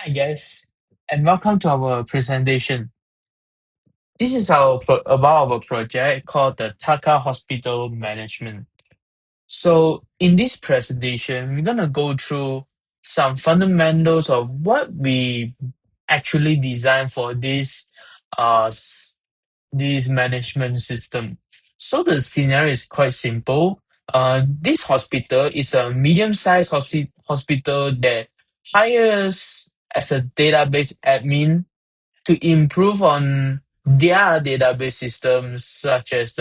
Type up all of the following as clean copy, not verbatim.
Hi guys, and welcome to our presentation. This is about our project called the Taka Hospital Management. So in this presentation, we're gonna go through some fundamentals of what we actually designed for this management system. So the scenario is quite simple. This hospital is a medium-sized hospital that hires as a database admin to improve on their database systems such as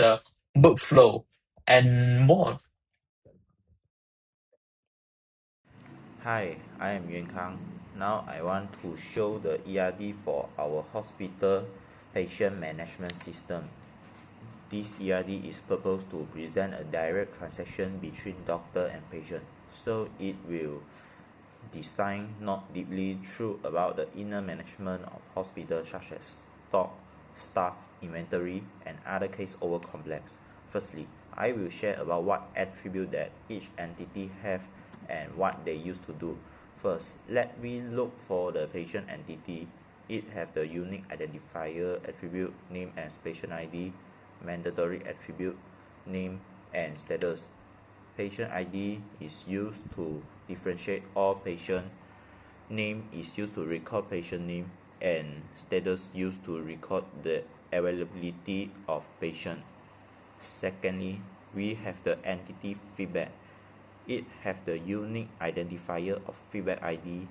workflow and more. Hi, I am Yuan Kang. Now I want to show the ERD for our hospital patient management system. This ERD is proposed to present a direct transaction between doctor and patient, so it will design not deeply through about the inner management of hospital such as stock, staff, inventory, and other case over complex. Firstly, I will share about what attribute that each entity have and what they used to do. First, let me look for the patient entity. It have the unique identifier attribute name as patient ID, mandatory attribute name and status. Patient ID is used to differentiate all patient. Name is used to record patient name and status used to record the availability of patient. Secondly, we have the entity feedback. It has the unique identifier of feedback ID,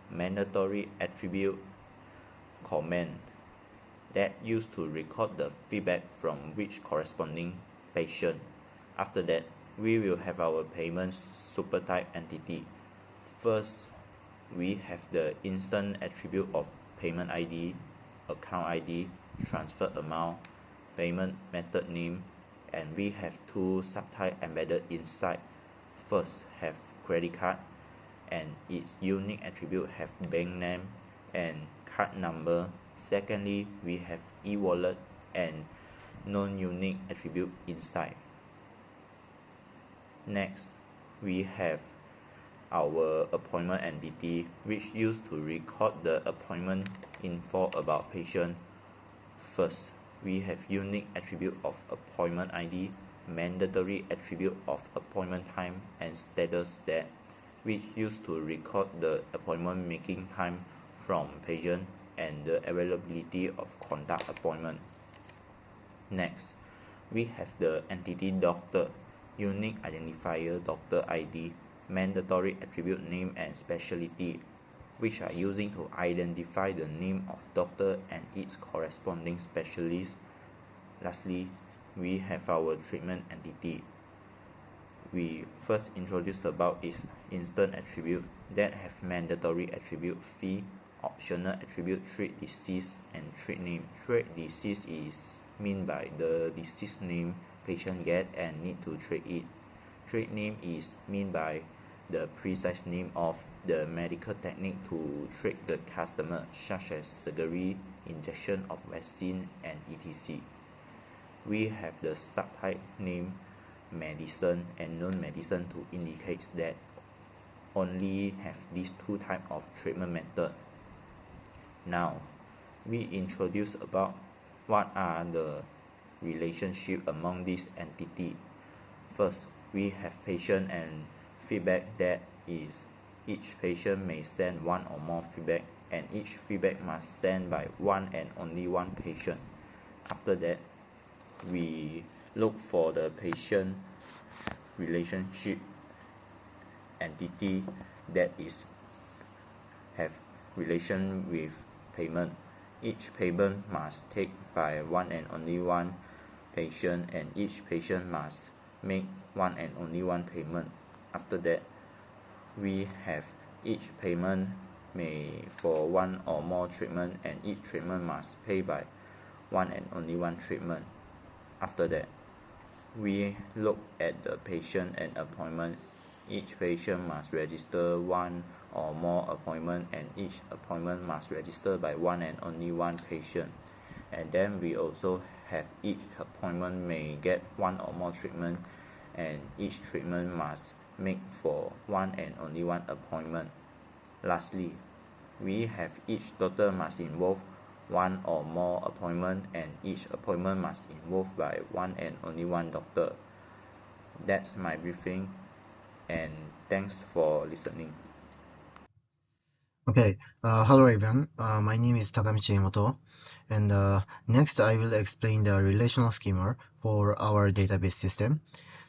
mandatory attribute command that used to record the feedback from which corresponding patient. After that, we will have our payment supertype entity. First, we have the instant attribute of payment ID, account ID, transfer amount, payment method name, and we have two subtype embedded inside. First, have credit card, and its unique attribute have bank name and card number. Secondly, we have e-wallet and non-unique attribute inside. Next, we have our appointment entity, which used to record the appointment info about patient. First, we have unique attribute of appointment ID, mandatory attribute of appointment time and status that which used to record the appointment making time from patient and the availability of conduct appointment. Next, we have the entity doctor, unique identifier doctor ID, mandatory attribute name and specialty, which are using to identify the name of doctor and its corresponding specialist. Lastly, we have our treatment entity. We first introduce about its instant attribute that have mandatory attribute fee, optional attribute treat disease and treat name. Treat disease is mean by the disease name patient get and need to treat it. Treat name is mean by the precise name of the medical technique to treat the customer, such as surgery, injection of vaccine, and etc. We have the subtype name medicine and non-medicine to indicate that only have these two types of treatment method. Now, we introduce about what are the relationship among these entity. First, we have patient and feedback that is each patient may send one or more feedback and each feedback must send by one and only one patient. After that, we look for the patient relationship entity that is have relation with payment. Each payment must take by one and only one patient and each patient must make one and only one payment. After that, we have each payment may for one or more treatment and each treatment must pay by one and only one treatment. After that, we look at the patient and appointment. Each patient must register one or more appointment and each appointment must register by one and only one patient. And then we also have each appointment may get one or more treatment and each treatment must make for one and only one appointment. Lastly, We have each doctor must involve one or more appointment, and each appointment must involve by one and only one doctor. That's my briefing, and thanks for listening. Okay, hello everyone. My name is Taka, and next I will explain the relational schema for our database system.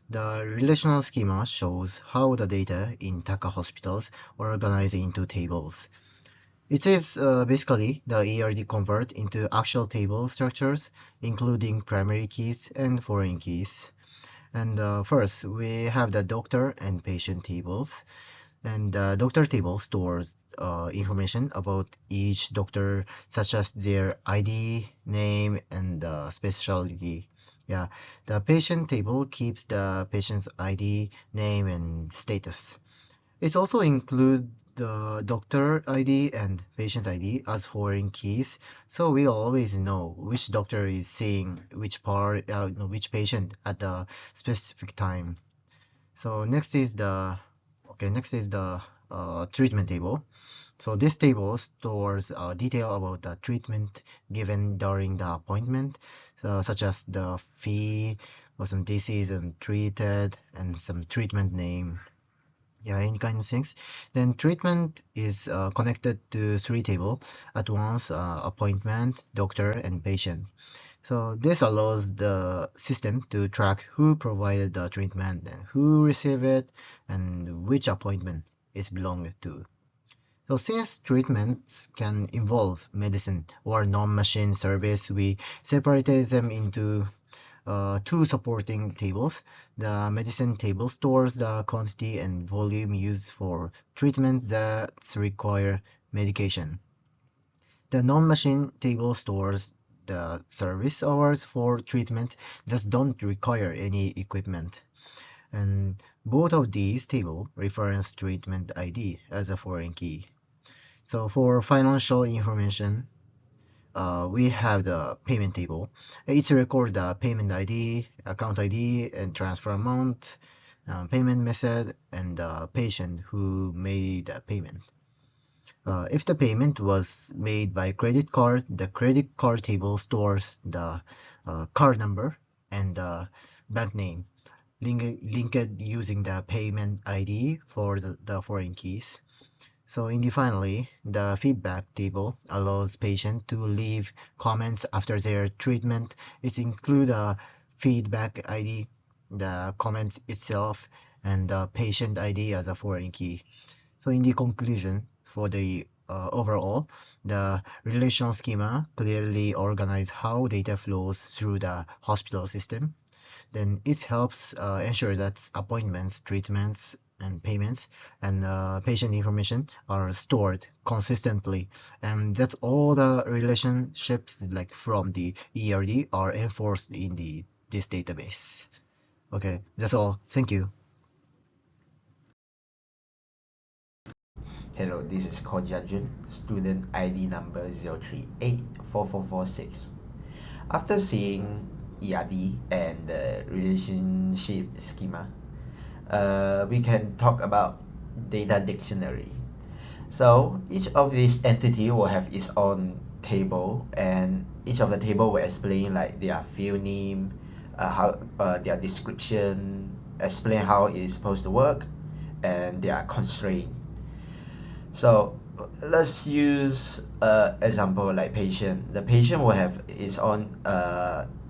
The relational schema shows how the data in Taka hospitals are organized into tables. It is basically the ERD convert into actual table structures, including primary keys and foreign keys. And first, we have the doctor and patient tables. And the doctor table stores information about each doctor, such as their ID, name, and specialty. Yeah, the patient table keeps the patient's ID, name, and status. It also includes the doctor ID and patient ID as foreign keys, so we always know which doctor is seeing which patient at the specific time. So next is the treatment table. So this table stores detail about the treatment given during the appointment, such as the fee or some disease and treated and some treatment name. Yeah, any kind of things. Then treatment is connected to three table at once: appointment, doctor, and patient. So this allows the system to track who provided the treatment and who received it and which appointment it belonged to. So since treatments can involve medicine or non-machine service, we separated them into two supporting tables. The medicine table stores the quantity and volume used for treatments that require medication. The non-machine table stores the service hours for treatment that don't require any equipment. And both of these tables reference treatment ID as a foreign key. So for financial information, we have the payment table. It records the payment ID, account ID, and transfer amount, payment method, and the patient who made the payment. If the payment was made by credit card, the credit card table stores the card number and the bank name, linked using the payment ID for the foreign keys. So finally, the feedback table allows patients to leave comments after their treatment. It includes a feedback ID, the comment itself, and the patient ID as a foreign key. So in the conclusion, for the overall, the relational schema clearly organizes how data flows through the hospital system. Then it helps ensure that appointments, treatments, and payments and patient information are stored consistently, and that's all the relationships like from the ERD are enforced in this database. Okay, that's all. Thank you. Hello, this is Kojajun, student ID number 0384446. After seeing ERD and the relationship schema, we can talk about data dictionary. So each of these entity will have its own table, and each of the table will explain like their field name, how their description, explain how it is supposed to work, and their constraint. So let's use example like patient. The patient will have its own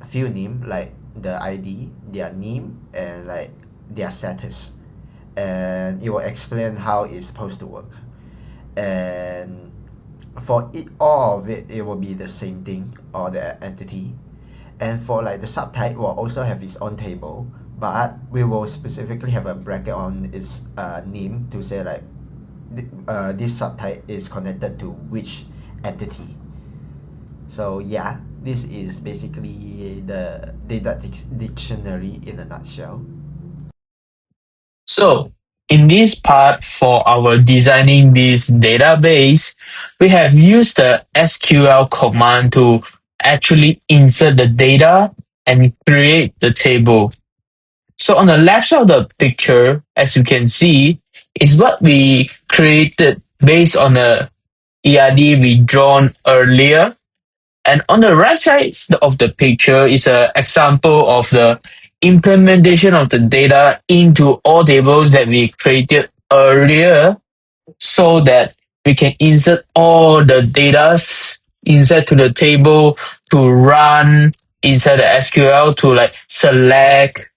field name like the ID, their name, and like their status, and it will explain how it's supposed to work. And for it, all of it, it will be the same thing or the entity. And for like the subtype will also have its own table, but we will specifically have a bracket on its name to say like this subtype is connected to which entity. So yeah, this is basically the dictionary in a nutshell. So, in this part for our designing this database, we have used the SQL command to actually insert the data and create the table. So on the left side of the picture, as you can see, is what we created based on a ERD we drawn earlier. And on the right side of the picture is an example of the implementation of the data into all tables that we created earlier so that we can insert all the data inside to the table to run inside the SQL to like select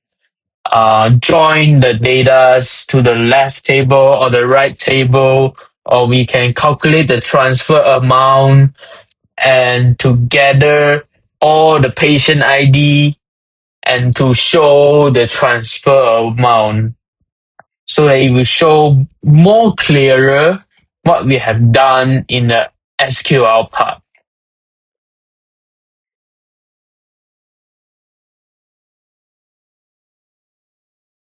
join the data to the left table or the right table, or we can calculate the transfer amount and to gather all the patient ID and to show the transfer amount so that it will show more clearer what we have done in the SQL part.